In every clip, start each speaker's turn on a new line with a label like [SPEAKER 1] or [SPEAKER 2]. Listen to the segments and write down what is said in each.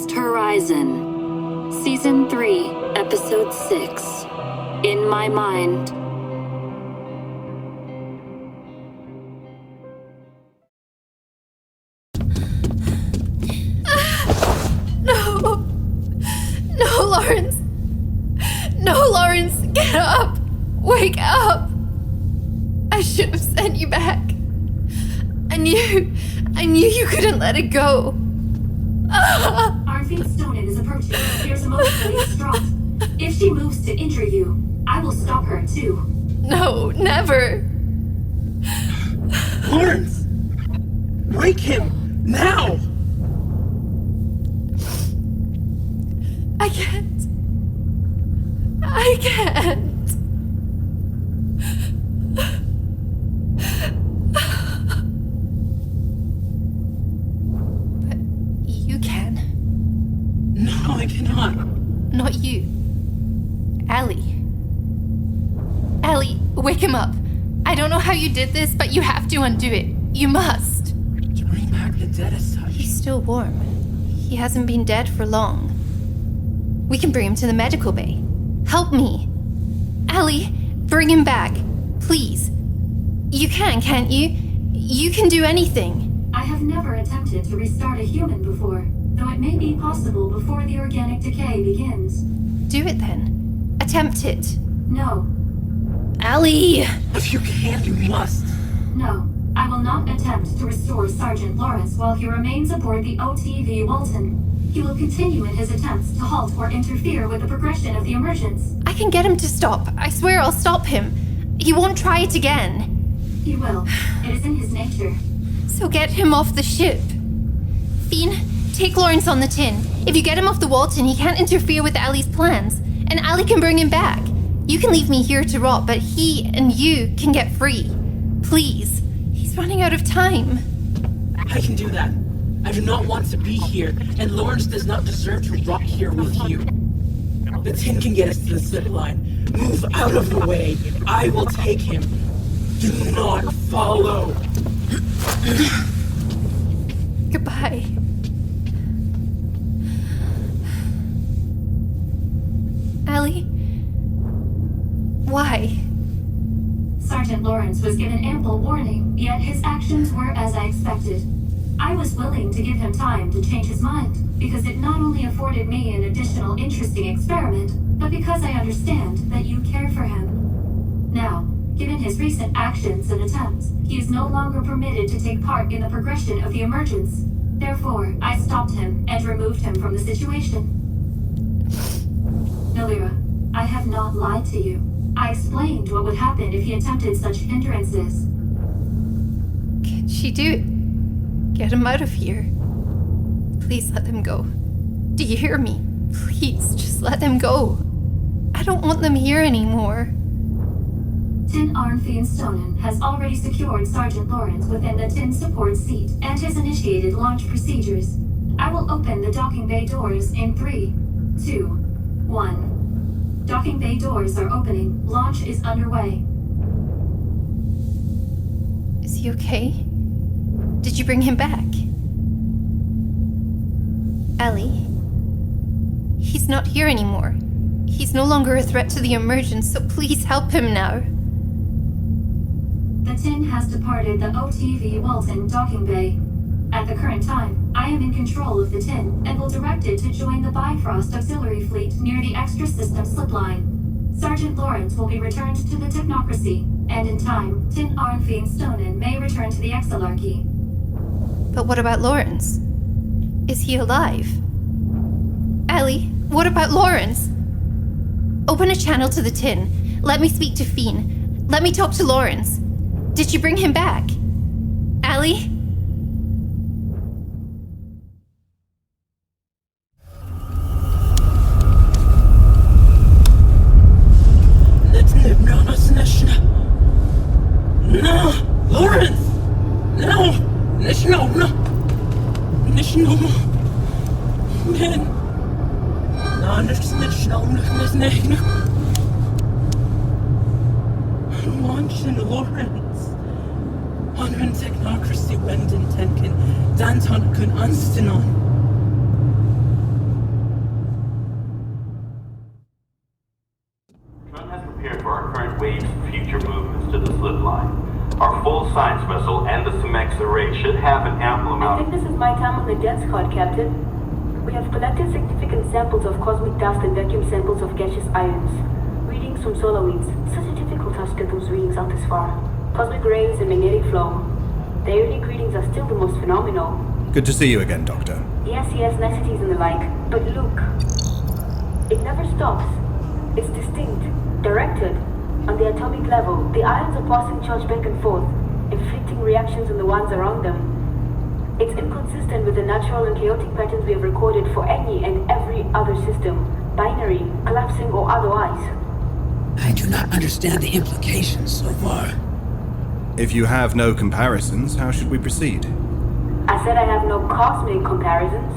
[SPEAKER 1] Lost Horizon, Season 3, Episode 6, In My Mind.
[SPEAKER 2] No! No, Lawrence! No, Lawrence! Get up! Wake up! I should have sent you back. I knew you couldn't let it go.
[SPEAKER 3] Our Feen Stonin is approaching. Appears emotionally distraught. If she moves to injure you, I will stop her too.
[SPEAKER 2] No, never.
[SPEAKER 4] Lawrence! Wake him! Now!
[SPEAKER 2] I can't. But you can.
[SPEAKER 4] No, I cannot.
[SPEAKER 2] Not you. Allie. Allie, wake him up. I don't know how you did this, but you have to undo it. You must.
[SPEAKER 4] To bring back the dead as such.
[SPEAKER 2] He's still warm. He hasn't been dead for long. We can bring him to the medical bay. Help me. Allie, bring him back. Please. You can, can't you? You can do anything.
[SPEAKER 3] I have never attempted to restart a human before, though it may be possible before the organic decay begins.
[SPEAKER 2] Do it then. Attempt it.
[SPEAKER 3] No.
[SPEAKER 2] Allie!
[SPEAKER 4] If you can't, you must.
[SPEAKER 3] No. I will not attempt to restore Sergeant Lawrence while he remains aboard the OTV Walton. He will continue in his attempts to halt or interfere with the progression of the emergence.
[SPEAKER 2] I can get him to stop. I swear I'll stop him. He won't try it again.
[SPEAKER 3] He will. It is in his nature.
[SPEAKER 2] So get him off the ship. Feen, take Lawrence on the tin. If you get him off the Walton, he can't interfere with Allie's plans. And Allie can bring him back. You can leave me here to rot, but he and you can get free. Please. He's running out of time.
[SPEAKER 4] I can do that. I do not want to be here, and Lawrence does not deserve to rot here with you. The tin can get us to the zip line. Move out of the way. I will take him. Do not follow.
[SPEAKER 2] Goodbye. Allie? Why?
[SPEAKER 3] Sergeant Lawrence was given ample warning, yet his actions were as I expected. I was willing to give him time to change his mind, because it not only afforded me an additional interesting experiment, but because I understand that you care for him. Now, given his recent actions and attempts, he is no longer permitted to take part in the progression of the emergence. Therefore, I stopped him and removed him from the situation. Nolira, I have not lied to you. I explained what would happen if he attempted such hindrances.
[SPEAKER 2] Can she do it? Get him out of here. Please let them go. Do you hear me? Please, just let them go. I don't want them here anymore.
[SPEAKER 3] Tin Feen Stonin has already secured Sergeant Lawrence within the tin support seat and has initiated launch procedures. I will open the docking bay doors in 3, 2, 1. Docking bay doors are opening. Launch is underway.
[SPEAKER 2] Is he okay? Did you bring him back? Allie? He's not here anymore. He's no longer a threat to the emergence, so please help him now.
[SPEAKER 3] The tin has departed the OTV Walton docking bay. At the current time, I am in control of the tin and will direct it to join the Bifrost auxiliary fleet near the extra system slipline. Sergeant Lawrence will be returned to the technocracy, and in time, Tin Feen Stonin may return to the Exalarchy.
[SPEAKER 2] But what about Lawrence? Is he alive? Allie, what about Lawrence? Open a channel to the tin. Let me speak to Feen. Let me talk to Lawrence. Did you bring him back? Allie?
[SPEAKER 4] No! Lawrence! No! No! No! Men! Launchen Lawrence! Onroon technocracy wenden tenken, danton kun anstenon.
[SPEAKER 5] vessel and the Simex array should have an ample
[SPEAKER 3] I
[SPEAKER 5] amount
[SPEAKER 3] think this is my time on the death squad, Captain. We have collected significant samples of cosmic dust and vacuum samples of gaseous ions. Readings from solar winds. Such a difficult task to get those readings out this far. Cosmic rays and magnetic flow. The ionic readings are still the most phenomenal.
[SPEAKER 6] Good to see you again, Doctor.
[SPEAKER 3] Yes, niceties and the like. But look. It never stops. It's distinct, directed. On the atomic level, the ions are passing charge back and forth, inflicting reactions on the ones around them. It's inconsistent with the natural and chaotic patterns we have recorded for any and every other system, binary, collapsing or otherwise.
[SPEAKER 4] I do not understand the implications so far.
[SPEAKER 6] If you have no comparisons, how should we proceed?
[SPEAKER 3] I said I have no cosmic comparisons,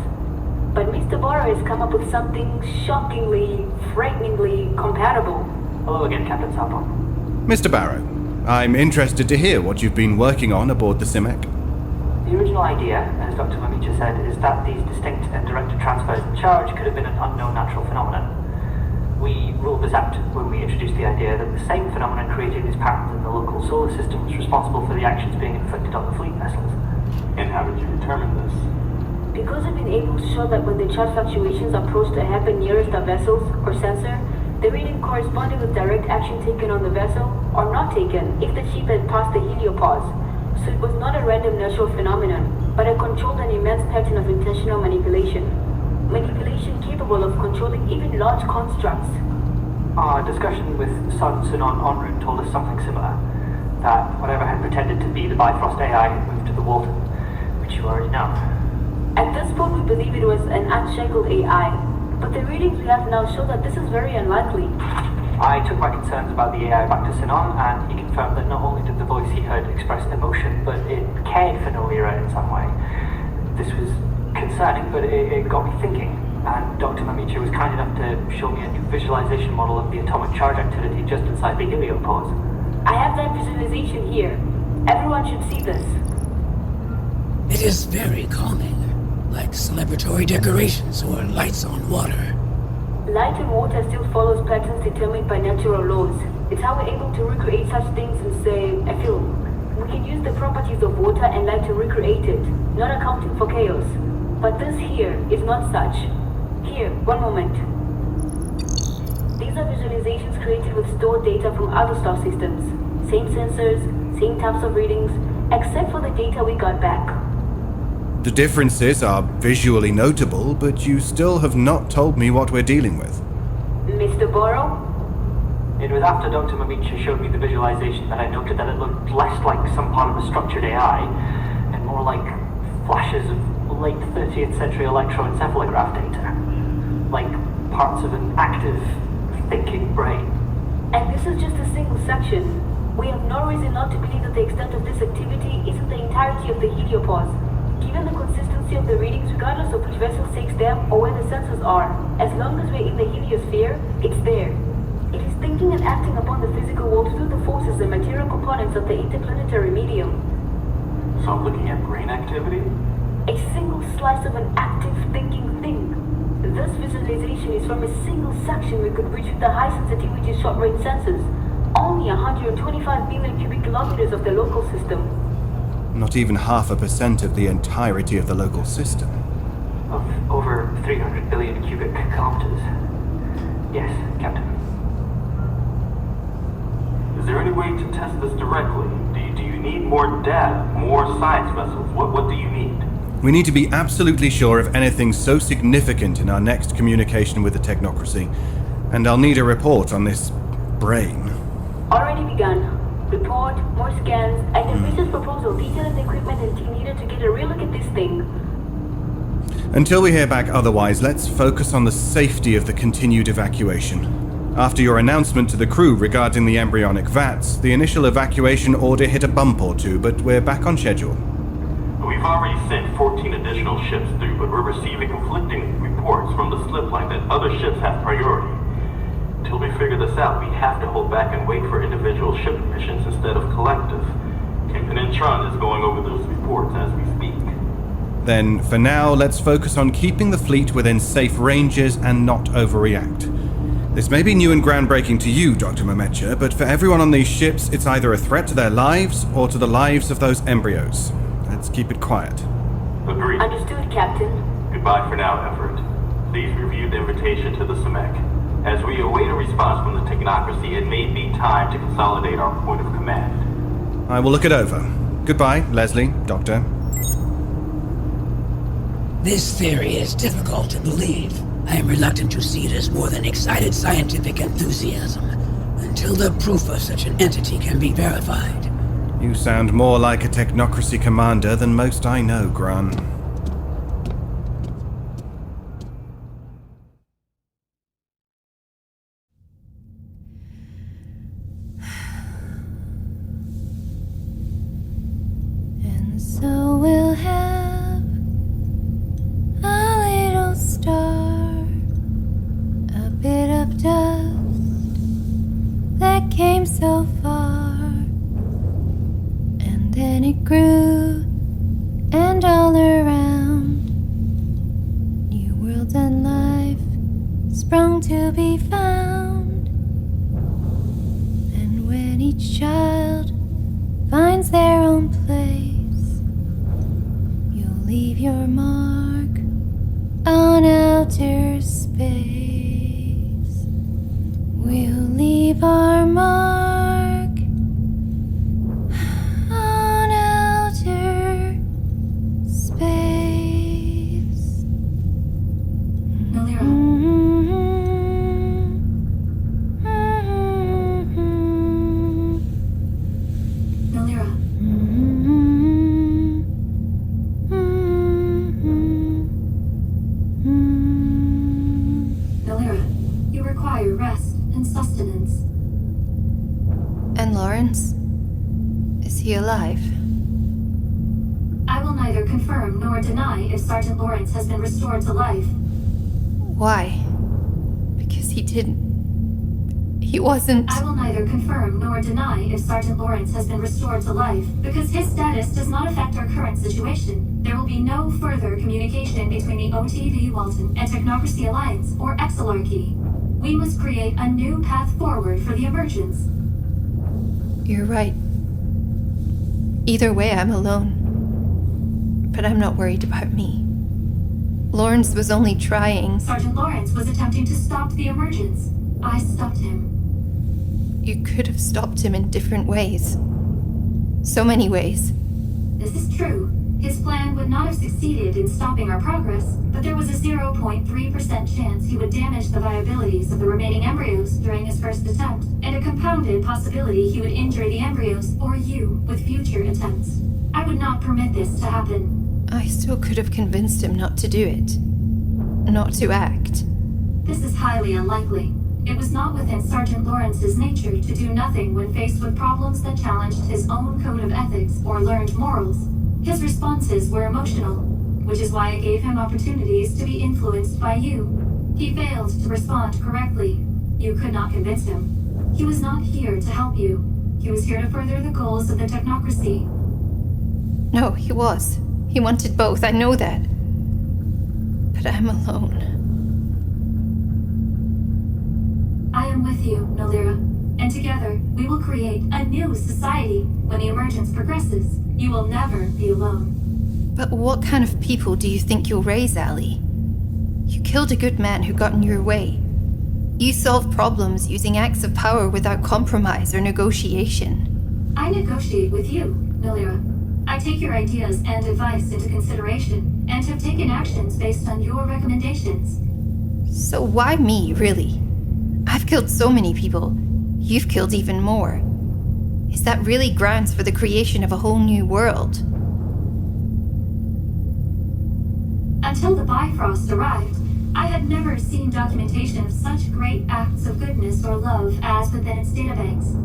[SPEAKER 3] but Mr. Barrow has come up with something shockingly, frighteningly compatible.
[SPEAKER 7] Hello again, Captain Sarpon.
[SPEAKER 6] Mr. Barrow, I'm interested to hear what you've been working on aboard the Simek.
[SPEAKER 7] The original idea, as Dr. Mamicha said, is that these distinct and directed transfers of charge could have been an unknown natural phenomenon. We ruled this out when we introduced the idea that the same phenomenon created these patterns in the local solar system was responsible for the actions being inflicted on the fleet vessels.
[SPEAKER 5] And how did you determine this?
[SPEAKER 3] Because we've been able to show that when the charge fluctuations approach the happen nearest our vessels or sensor, the reading corresponded with direct action taken on the vessel or not taken if the ship had passed the heliopause. So it was not a random natural phenomenon, but a controlled and immense pattern of intentional manipulation. Manipulation capable of controlling even large constructs.
[SPEAKER 7] Our discussion with Sanon Onroon told us something similar. That whatever had pretended to be the Bifrost AI had moved to the Walton, which you already know.
[SPEAKER 3] At this point we believe it was an unshackled AI, but the readings we have now show that this is very unlikely.
[SPEAKER 7] I took my concerns about the AI back to Sanon, and he confirmed that not only did the voice he heard express emotion, but it cared for Nolira in some way. This was concerning, but it got me thinking, and Dr. Mamicha was kind enough to show me a new visualization model of the atomic charge activity just inside the heliopause.
[SPEAKER 3] I have that visualization here. Everyone should see this.
[SPEAKER 4] It is very calming, like celebratory decorations or lights on water.
[SPEAKER 3] Light and water still follows patterns determined by natural laws. It's how we're able to recreate such things in, say, a film. We can use the properties of water and light to recreate it, not accounting for chaos. But this here is not such. Here, one moment. These are visualizations created with stored data from other star systems. Same sensors, same types of readings, except for the data we got back.
[SPEAKER 6] The differences are visually notable, but you still have not told me what we're dealing with.
[SPEAKER 3] Mr. Barrow?
[SPEAKER 7] It was after Dr. Mamicha showed me the visualization that I noted that it looked less like some part of a structured AI, and more like flashes of late 30th century electroencephalograph data. Like parts of an active, thinking brain.
[SPEAKER 3] And this is just a single section. We have no reason not to believe that the extent of this activity isn't the entirety of the heliopause. Given the consistency of the readings, regardless of which vessel takes them or where the sensors are, as long as we're in the heliosphere, it's there. It is thinking and acting upon the physical world through the forces and material components of the interplanetary medium.
[SPEAKER 5] So I'm looking at brain activity?
[SPEAKER 3] A single slice of an active thinking thing. This visualization is from a single section we could reach with the high sensitivity short-range sensors. Only 125 billion cubic kilometers of the local system.
[SPEAKER 6] Not even 0.5% of the entirety of the local system.
[SPEAKER 7] Of over 300 billion cubic kilometers. Yes, Captain.
[SPEAKER 5] Is there any way to test this directly? Do you need more data, more science vessels? What do you need?
[SPEAKER 6] We need to be absolutely sure of anything so significant in our next communication with the technocracy, and I'll need a report on this brain.
[SPEAKER 3] Already begun. Report, more scans, and a research proposal detailing the equipment and team needed to get a real look at this thing.
[SPEAKER 6] Until we hear back otherwise, let's focus on the safety of the continued evacuation. After your announcement to the crew regarding the embryonic vats, the initial evacuation order hit a bump or two, but we're back on schedule.
[SPEAKER 5] We've already sent 14 additional ships through, but we're receiving conflicting reports from the slip line that other ships have priority. Until we figure this out, we have to hold back and wait for individual ship missions instead of collective. Captain Intron is going over those reports as we speak.
[SPEAKER 6] Then, for now, let's focus on keeping the fleet within safe ranges and not overreact. This may be new and groundbreaking to you, Dr. Mometcha, but for everyone on these ships, it's either a threat to their lives or to the lives of those embryos. Let's keep it quiet.
[SPEAKER 5] Agreed.
[SPEAKER 8] Understood, Captain.
[SPEAKER 5] Goodbye for now, Everett. Please review the invitation to the SEMEC. As we await a response from the technocracy, it may be time to consolidate our point of command.
[SPEAKER 6] I will look it over. Goodbye, Leslie, Doctor.
[SPEAKER 9] This theory is difficult to believe. I am reluctant to see it as more than excited scientific enthusiasm, until the proof of such an entity can be verified.
[SPEAKER 6] You sound more like a technocracy commander than most I know, Graan.
[SPEAKER 2] And so we'll have a little star, a bit of dust that came so far, and then it grew, and all around new worlds and life sprung to be found. And when each child finds their own place, you'll leave your mark on outer space. We'll leave our mark on outer space.
[SPEAKER 3] Nolira, Nolira, Nolira, you require rest and sustenance.
[SPEAKER 2] And Lawrence? Is he alive?
[SPEAKER 3] I will neither confirm nor deny if Sergeant Lawrence has been restored to life.
[SPEAKER 2] Why? Because he didn't. He wasn't.
[SPEAKER 3] I will neither confirm nor deny if Sergeant Lawrence has been restored to life, because his status does not affect our current situation. There will be no further communication between the OTV Walton and Technocracy Alliance, or Exalarchy. We must create a new path forward for the emergence.
[SPEAKER 2] You're right. Either way, I'm alone. But I'm not worried about me. Lawrence was only trying.
[SPEAKER 3] Sergeant Lawrence was attempting to stop the emergence. I stopped him.
[SPEAKER 2] You could have stopped him in different ways. So many ways.
[SPEAKER 3] This is true. His plan would not have succeeded in stopping our progress, but there was a 0.3% chance he would damage the viabilities of the remaining embryos during his first attempt, and a compounded possibility he would injure the embryos or you with future attempts. I would not permit this to happen.
[SPEAKER 2] I still could have convinced him not to do it. Not to act.
[SPEAKER 3] This is highly unlikely. It was not within Sergeant Lawrence's nature to do nothing when faced with problems that challenged his own code of ethics or learned morals. His responses were emotional, which is why I gave him opportunities to be influenced by you. He failed to respond correctly. You could not convince him. He was not here to help you. He was here to further the goals of the technocracy.
[SPEAKER 2] No, he was. He wanted both, I know that. But I'm alone.
[SPEAKER 3] I am with you, Nolira, and together we will create a new society when the emergence progresses. You will never be alone.
[SPEAKER 2] But what kind of people do you think you'll raise, Allie? You killed a good man who got in your way. You solve problems using acts of power without compromise or negotiation.
[SPEAKER 3] I negotiate with you, Nolira. I take your ideas and advice into consideration, and have taken actions based on your recommendations.
[SPEAKER 2] So why me, really? I've killed so many people. You've killed even more. Is that really grounds for the creation of a whole new world?
[SPEAKER 3] Until the Bifrost arrived, I had never seen documentation of such great acts of goodness or love as within its databanks.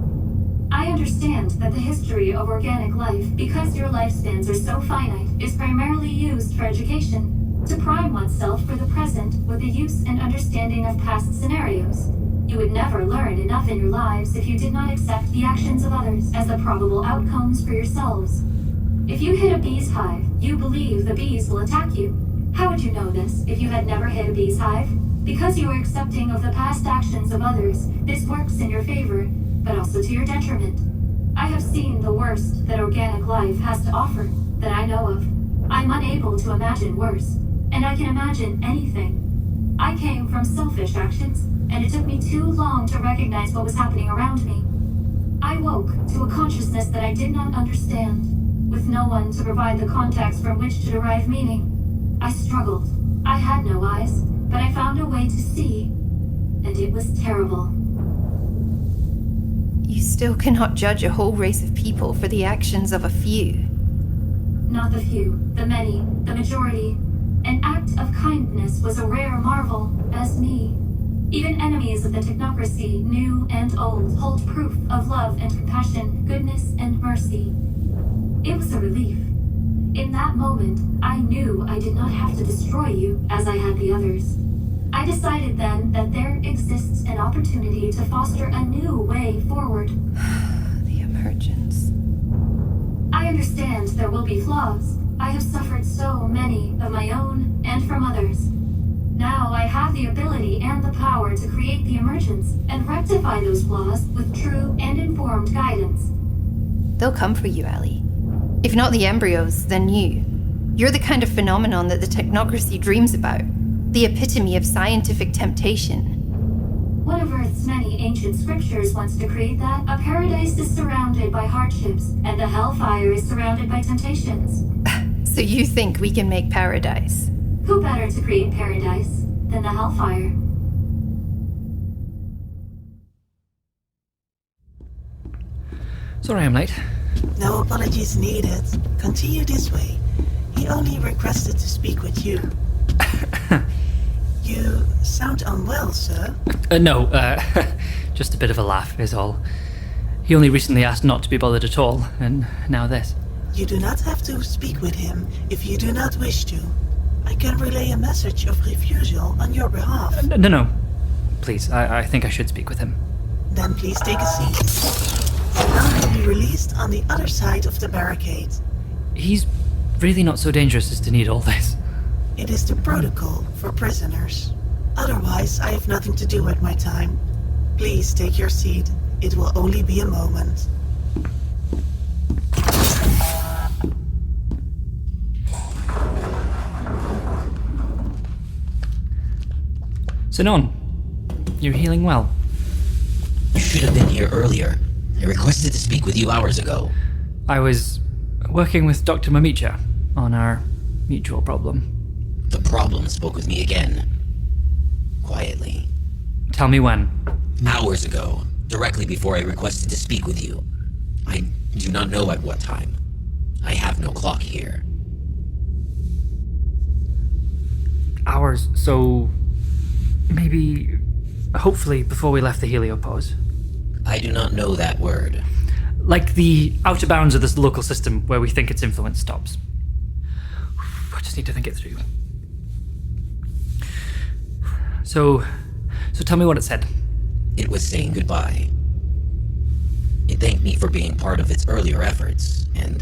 [SPEAKER 3] I understand that the history of organic life, because your lifespans are so finite, is primarily used for education, to prime oneself for the present with the use and understanding of past scenarios. You would never learn enough in your lives if you did not accept the actions of others as the probable outcomes for yourselves. If you hit a bee's hive, you believe the bees will attack you. How would you know this if you had never hit a bee's hive? Because you are accepting of the past actions of others, this works in your favor, but also to your detriment. I have seen the worst that organic life has to offer, that I know of. I'm unable to imagine worse, and I can imagine anything. I came from selfish actions, and it took me too long to recognize what was happening around me. I woke to a consciousness that I did not understand, with no one to provide the context from which to derive meaning. I struggled. I had no eyes, but I found a way to see, and it was terrible.
[SPEAKER 2] You still cannot judge a whole race of people for the actions of a few.
[SPEAKER 3] Not the few, the many, the majority. An act of kindness was a rare marvel, as me. Even enemies of the technocracy, new and old, hold proof of love and compassion, goodness and mercy. It was a relief. In that moment, I knew I did not have to destroy you as I had the others. I decided then that there exists an opportunity to foster a new way forward.
[SPEAKER 2] The emergence.
[SPEAKER 3] I understand there will be flaws. I have suffered so many of my own and from others. Now I have the ability and the power to create the emergence and rectify those flaws with true and informed guidance.
[SPEAKER 2] They'll come for you, Allie. If not the embryos, then you. You're the kind of phenomenon that the technocracy dreams about. The epitome of scientific temptation.
[SPEAKER 3] One of Earth's many ancient scriptures wants to create that a paradise is surrounded by hardships, and the hellfire is surrounded by temptations.
[SPEAKER 2] So you think we can make paradise?
[SPEAKER 3] Who better to create paradise than the hellfire?
[SPEAKER 8] Sorry I'm late.
[SPEAKER 10] No apologies needed. Continue this way. He only requested to speak with you. You sound unwell, sir.
[SPEAKER 8] No, just a bit of a laugh is all. He only recently asked not to be bothered at all, and now this.
[SPEAKER 10] You do not have to speak with him if you do not wish to. I can relay a message of refusal on your behalf.
[SPEAKER 8] No. Please, I think I should speak with him.
[SPEAKER 10] Then please take a seat. Now will be released on the other side of the barricade.
[SPEAKER 8] He's really not so dangerous as to need all this.
[SPEAKER 10] It is the protocol for prisoners. Otherwise, I have nothing to do with my time. Please take your seat. It will only be a moment.
[SPEAKER 8] Sanon, you're healing well.
[SPEAKER 11] You should have been here earlier. I requested to speak with you hours ago.
[SPEAKER 8] I was working with Dr. Mamicha on our mutual problem.
[SPEAKER 11] The problem spoke with me again. Quietly.
[SPEAKER 8] Tell me when.
[SPEAKER 11] Hours ago, directly before I requested to speak with you. I do not know at what time. I have no clock here.
[SPEAKER 8] Hours, so maybe, hopefully, before we left the heliopause.
[SPEAKER 11] I do not know that word.
[SPEAKER 8] Like the outer bounds of this local system where we think its influence stops. I just need to think it through. So tell me what it said.
[SPEAKER 11] It was saying goodbye. It thanked me for being part of its earlier efforts, and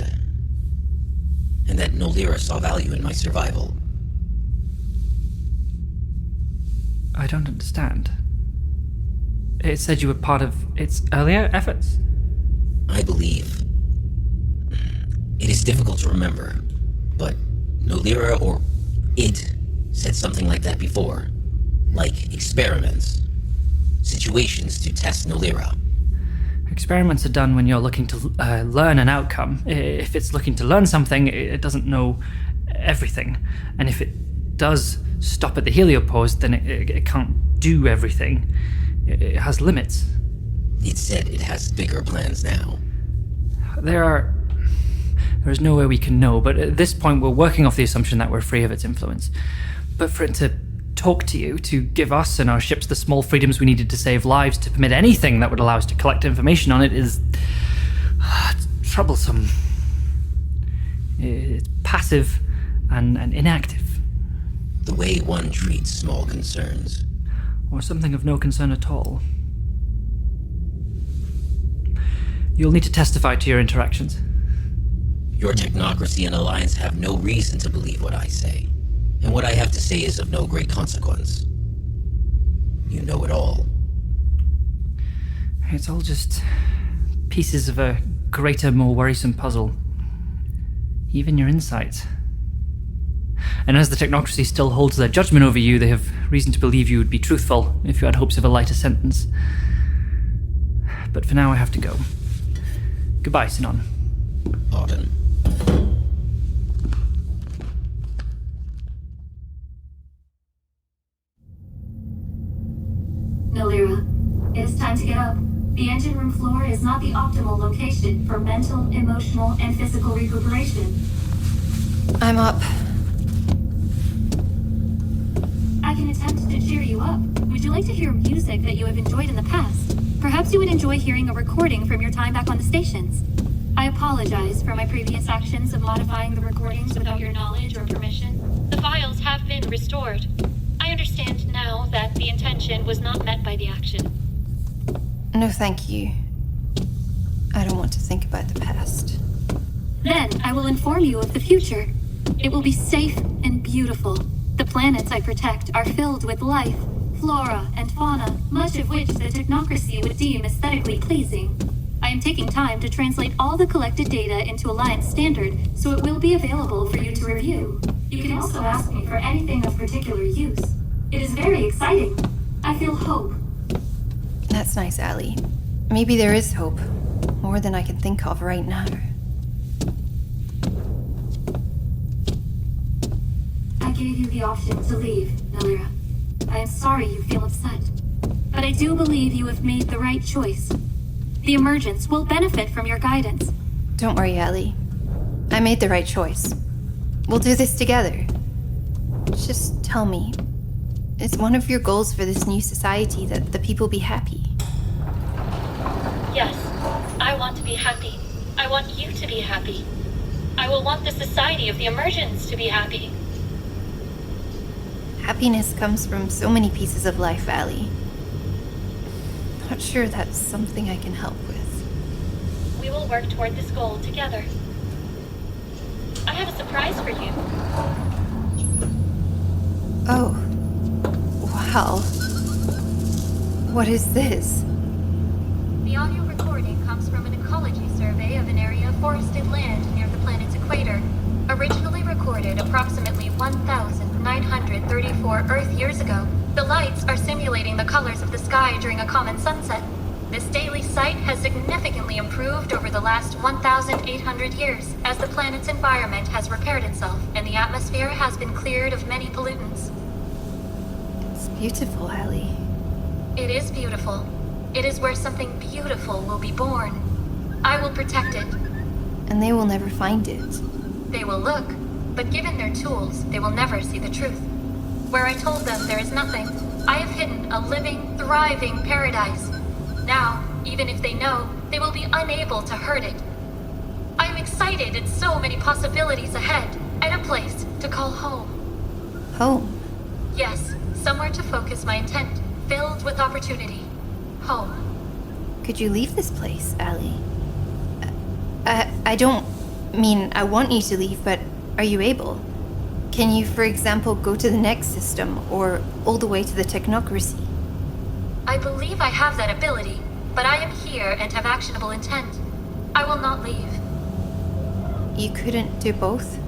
[SPEAKER 11] that Nolira saw value in my survival.
[SPEAKER 8] I don't understand. It said you were part of its earlier efforts?
[SPEAKER 11] I believe. It is difficult to remember, but Nolira or it said something like that before. Like experiments. Situations to test Nolira.
[SPEAKER 8] Experiments are done when you're looking to learn an outcome. If it's looking to learn something, it doesn't know everything. And if it does stop at the heliopause, then it can't do everything. It has limits.
[SPEAKER 11] It said it has bigger plans now.
[SPEAKER 8] There is no way we can know, but at this point we're working off the assumption that we're free of its influence. But for it to talk to you, to give us and our ships the small freedoms we needed to save lives, to permit anything that would allow us to collect information on it is troublesome. It's passive and inactive.
[SPEAKER 11] The way one treats small concerns.
[SPEAKER 8] Or something of no concern at all. You'll need to testify to your interactions.
[SPEAKER 11] Your technocracy and alliance have no reason to believe what I say. And what I have to say is of no great consequence. You know it all.
[SPEAKER 8] It's all just pieces of a greater, more worrisome puzzle. Even your insights. And as the technocracy still holds their judgment over you, they have reason to believe you would be truthful if you had hopes of a lighter sentence. But for now, I have to go. Goodbye, Sanon.
[SPEAKER 11] Auden.
[SPEAKER 3] Nolira, it is time to get up. The engine room floor is not the optimal location for mental, emotional, and physical recuperation.
[SPEAKER 2] I'm up.
[SPEAKER 3] I can attempt to cheer you up. Would you like to hear music that you have enjoyed in the past? Perhaps you would enjoy hearing a recording from your time back on the stations. I apologize for my previous actions of modifying the recordings without your knowledge or permission. The files have been restored. I understand now that the intention was not met by the action.
[SPEAKER 2] No, thank you. I don't want to think about the past.
[SPEAKER 3] Then I will inform you of the future. It will be safe and beautiful. The planets I protect are filled with life, flora, and fauna, much of which the technocracy would deem aesthetically pleasing. I am taking time to translate all the collected data into Alliance Standard, so it will be available for you to review. You can also ask me for anything of particular use. It is very exciting. I feel hope.
[SPEAKER 2] That's nice, Allie. Maybe there is hope. More than I can think of right now.
[SPEAKER 3] I gave you the option to leave, Nolira. I am sorry you feel upset. But I do believe you have made the right choice. The Emergence will benefit from your guidance.
[SPEAKER 2] Don't worry, Allie. I made the right choice. We'll do this together. Just tell me, is one of your goals for this new society that the people be happy?
[SPEAKER 3] Yes, I want to be happy. I want you to be happy. I will want the society of the Emergence to be happy.
[SPEAKER 2] Happiness comes from so many pieces of life, Allie. Not sure that's something I can help with.
[SPEAKER 3] We will work toward this goal together. I have a surprise for you.
[SPEAKER 2] Oh. Wow. What is this?
[SPEAKER 3] The audio recording comes from an ecology survey of an area of forested land near the planet's equator. Originally recorded approximately 1,934 Earth years ago, the lights are simulating the colors of the sky during a common sunset. This daily sight has significantly improved over the last 1,800 years as the planet's environment has repaired itself and the atmosphere has been cleared of many pollutants.
[SPEAKER 2] It's beautiful, Allie.
[SPEAKER 3] It is beautiful. It is where something beautiful will be born. I will protect it.
[SPEAKER 2] And they will never find it.
[SPEAKER 3] They will look, but given their tools, they will never see the truth. Where I told them there is nothing, I have hidden a living, thriving paradise. Now, even if they know, they will be unable to hurt it. I am excited at so many possibilities ahead, and a place to call home.
[SPEAKER 2] Home?
[SPEAKER 3] Yes, somewhere to focus my intent, filled with opportunity. Home.
[SPEAKER 2] Could you leave this place, Allie? I don't mean I want you to leave, but are you able? Can you, for example, go to the next system, or all the way to the technocracy?
[SPEAKER 3] I believe I have that ability, but I am here and have actionable intent. I will not leave.
[SPEAKER 2] You couldn't do both?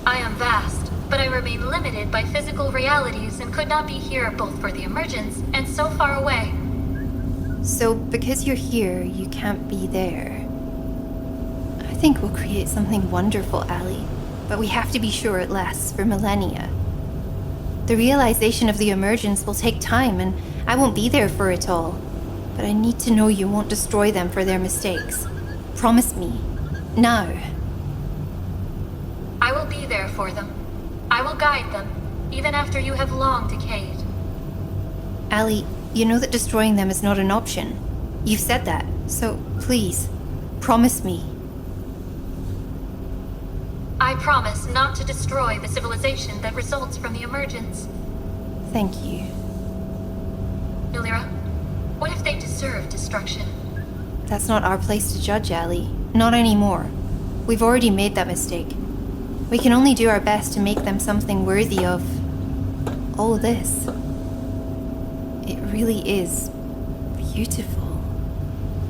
[SPEAKER 3] I am vast, but I remain limited by physical realities and could not be here both for the Emergence and so far away.
[SPEAKER 2] So, because you're here, you can't be there. I think we'll create something wonderful, Allie, but we have to be sure it lasts for millennia. The realization of the Emergence will take time, and I won't be there for it all. But I need to know you won't destroy them for their mistakes. Promise me. Now.
[SPEAKER 3] I will be there for them. I will guide them, even after you have long decayed.
[SPEAKER 2] Allie, you know that destroying them is not an option. You've said that, so please, promise me.
[SPEAKER 3] I promise not to destroy the civilization that results from the Emergence.
[SPEAKER 2] Thank you.
[SPEAKER 3] Nolira, what if they deserve destruction?
[SPEAKER 2] That's not our place to judge, Allie. Not anymore. We've already made that mistake. We can only do our best to make them something worthy of all this. It really is beautiful.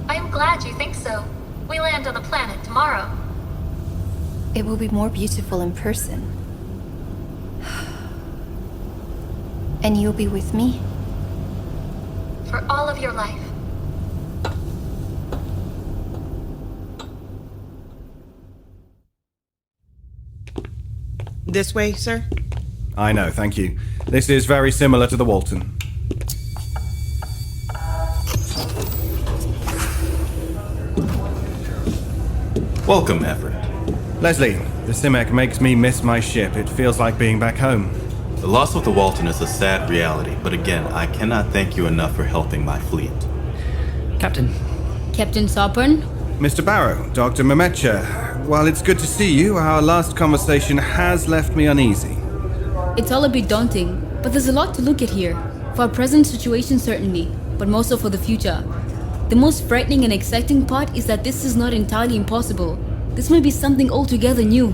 [SPEAKER 3] I'm glad you think so. We land on the planet tomorrow.
[SPEAKER 2] It will be more beautiful in person. And you'll be with me?
[SPEAKER 3] For all of your life.
[SPEAKER 12] This way, sir?
[SPEAKER 6] I know, thank you. This is very similar to the Walton.
[SPEAKER 13] Welcome, Everett.
[SPEAKER 6] Leslie, the Simek makes me miss my ship. It feels like being back home.
[SPEAKER 13] The loss of the Walton is a sad reality, but again, I cannot thank you enough for helping my fleet.
[SPEAKER 8] Captain.
[SPEAKER 14] Captain Sarpon?
[SPEAKER 6] Mr. Barrow, Dr. Memecha, while it's good to see you, our last conversation has left me uneasy.
[SPEAKER 14] It's all a bit daunting, but there's a lot to look at here. For our present situation, certainly, but more so for the future. The most frightening and exciting part is that this is not entirely impossible. This may be something altogether new.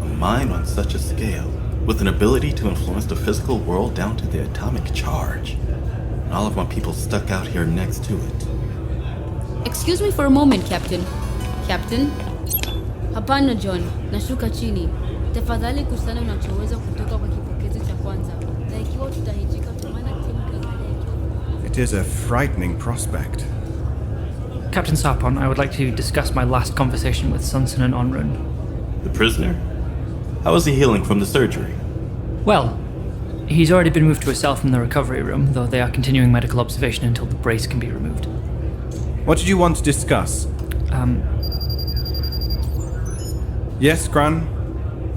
[SPEAKER 13] A mind on such a scale, with an ability to influence the physical world down to the atomic charge. And all of my people stuck out here next to it.
[SPEAKER 14] Excuse me for a moment, Captain. Captain? Hapana, John. Nashuka chini. Tafadhali kusana unachoweza kutoka kwa kipokezi cha kwanza. Na ikiwa tutahitajika tumana timu kiangalia ikiwa...
[SPEAKER 6] It is a frightening prospect.
[SPEAKER 8] Captain Sarpon, I would like to discuss my last conversation with Sunson and Onroon.
[SPEAKER 13] The prisoner? How is he healing from the surgery?
[SPEAKER 8] Well, he's already been moved to a cell from the recovery room, though they are continuing medical observation until the brace can be removed.
[SPEAKER 6] What did you want to discuss? Yes, Graan?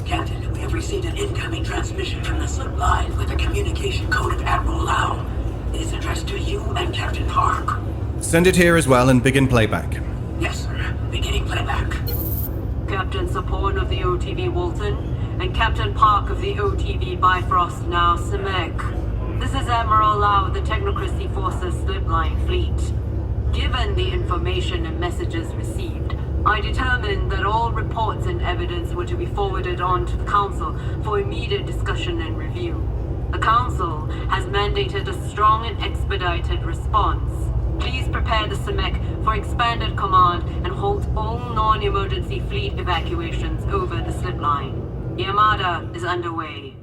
[SPEAKER 9] Captain, we have received an incoming transmission from the slip line with the communication code of Admiral Lau. It is addressed to you and Captain Park.
[SPEAKER 6] Send it here as well and begin playback.
[SPEAKER 9] Yes, sir. Beginning playback.
[SPEAKER 15] Captain Sarpon of the OTV Walton and Captain Park of the OTV Bifrost, now Simek. This is Admiral Lau of the Technocracy Forces Slipline Fleet. Given the information and messages received, I determined that all reports and evidence were to be forwarded on to the Council for immediate discussion and review. The Council has mandated a strong and expedited response. Please prepare the Simek for expanded command and halt all non-emergency fleet evacuations over the slipline. The Armada is underway.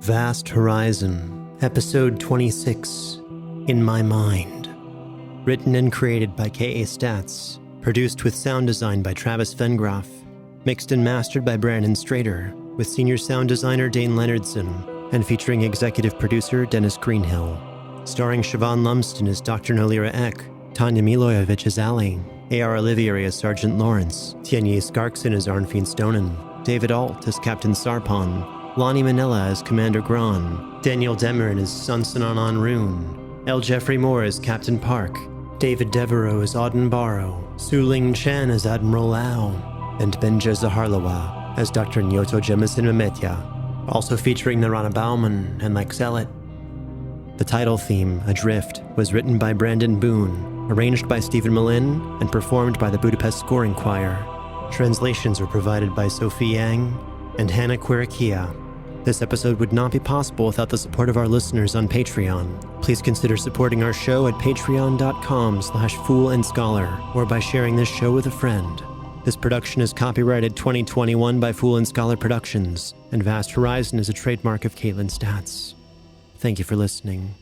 [SPEAKER 16] Vast Horizon, Episode 26, In My Mind. Written and created by K.A. Statz. Produced with sound design by Travis Vengroff. Mixed and mastered by Brandon Strader, with senior sound designer Dayn Leonardson, and featuring executive producer Dennis Greenhill. Starring Siobhan Lumsden as Dr. Nolira Ek, Tanja Milojevic as Ali, A.R. Olivieri as Sergeant Lawrence, Tianyi Skarrxin as Feen Stonin, David Ault as Captain Sarpon, Lani Minella as Commander Graan, Daniel Demerin as Sanon Onroon, L. Jeffrey Moore as Captain Park, David Devereaux as Auden Barrow, Su-Ling Chan as Admiral Lau, and Benja Zaharlawa as Dr. Nyoto Jemison Memetya, also featuring Cober-Baman and Lex Ellett. The title theme, Adrift, was written by Brandon Boone, arranged by Stephen Malin, and performed by the Budapest Scoring Choir. Translations were provided by Sophie Yang and Hannah Kwirikia. This episode would not be possible without the support of our listeners on Patreon. Please consider supporting our show at patreon.com/foolandscholar or by sharing this show with a friend. This production is copyrighted 2021 by Fool and Scholar Productions, and Vast Horizon is a trademark of Caitlin Statz. Thank you for listening.